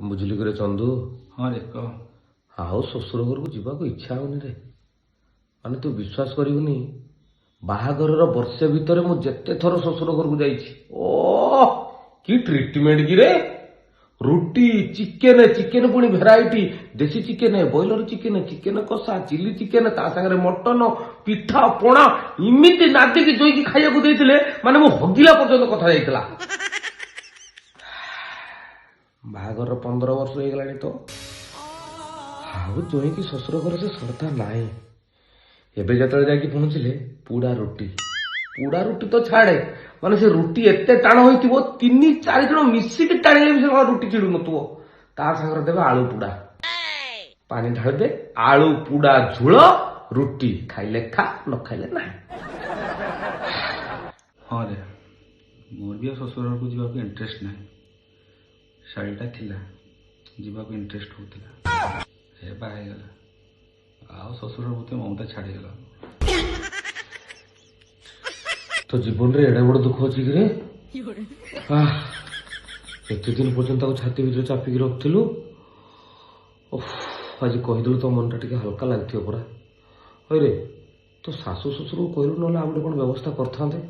ବୁଝିଲି କିରେ ଚନ୍ଦୁ। हाँ रे कह। ଆଉ ଶ୍ୱଶୁର ଘରକୁ ଯିବାକୁ ଇଚ୍ଛା ହଉନି ରେ। ମାନେ ତୁ ବିଶ୍ୱାସ କରିବୁନି, ବାହାଘରର ବର୍ଷେ ଭିତରେ ମୁଁ ଯେତେ ଥର ଶ୍ୱଶୁର ଘରକୁ ଯାଇଛି, ଓ କି ଟ୍ରିଟମେଣ୍ଟ କିରେ। ରୁଟି, ଚିକେନ, ଚିକେନ ପୁଣି ଭେରାଇଟି, ଦେଶୀ ଚିକେନ, ବ୍ରଏଲର ଚିକେନ, ଚିକେନ କଷା, ଚିଲି ଚିକେନ, ତା ସାଙ୍ଗରେ ମଟନ, ପିଠା ପଣା, ଏମିତି ନାଦିକି ଜୋଇକି ଖାଇବାକୁ ଦେଇଥିଲେ ମାନେ ମୁଁ ହଗିଲା ପର୍ଯ୍ୟନ୍ତ କଥା ଯାଇଥିଲା। ବାହାଘରର 15 ବର୍ଷ ହେଇଗଲାଣି ତ, ଆଉ ଜୋଇଁକି ଶ୍ୱଶୁର ଘରେ ସେ ଶ୍ରଦ୍ଧା ନାହିଁ। ଏବେ ଯେତେବେଳେ ଯାଇକି ପହଞ୍ଚିଲେ ପୁଡ଼ା ରୁଟି, ପୁଡ଼ା ରୁଟି ତ ଛାଡେ, ମାନେ ସେ ରୁଟି ଏତେ ଟାଣ ହୋଇଥିବ 3-4 ଜଣ ମିଶିକି ଟାଣିଲେ ବି ସେ ରୁଟି ଚିଡୁ ନଥିବ। ତା ସାଙ୍ଗରେ ଦେବେ ଆଳୁ ପୁଡ଼ା, ପାଣି ଢାଳିଦେ, ଆଳୁ ପୁଡ଼ା ଝୋଳ, ରୁଟି, ଖାଇଲେ ଖା, ନ ଖାଇଲେ ନାହିଁ। हाँ रे मोर भी ससुर को जीवाक इंटरेस्ट ना शाड़ीटा थिला जीवाक इंटरेस्ट होता हे बाहगला आउ ससुर प्रति ममता छाड़ीगला। तो जीवन रे एडे बड़ दुख अच्छी कि एत दिन पर्यंत छाती भर चापिकी रखिलु, आज कहीदेलु तो मन टा हल्का लगे पूरा। अरे तो शाशु शशुर को कहलु ना आम कौन व्यवस्था करते।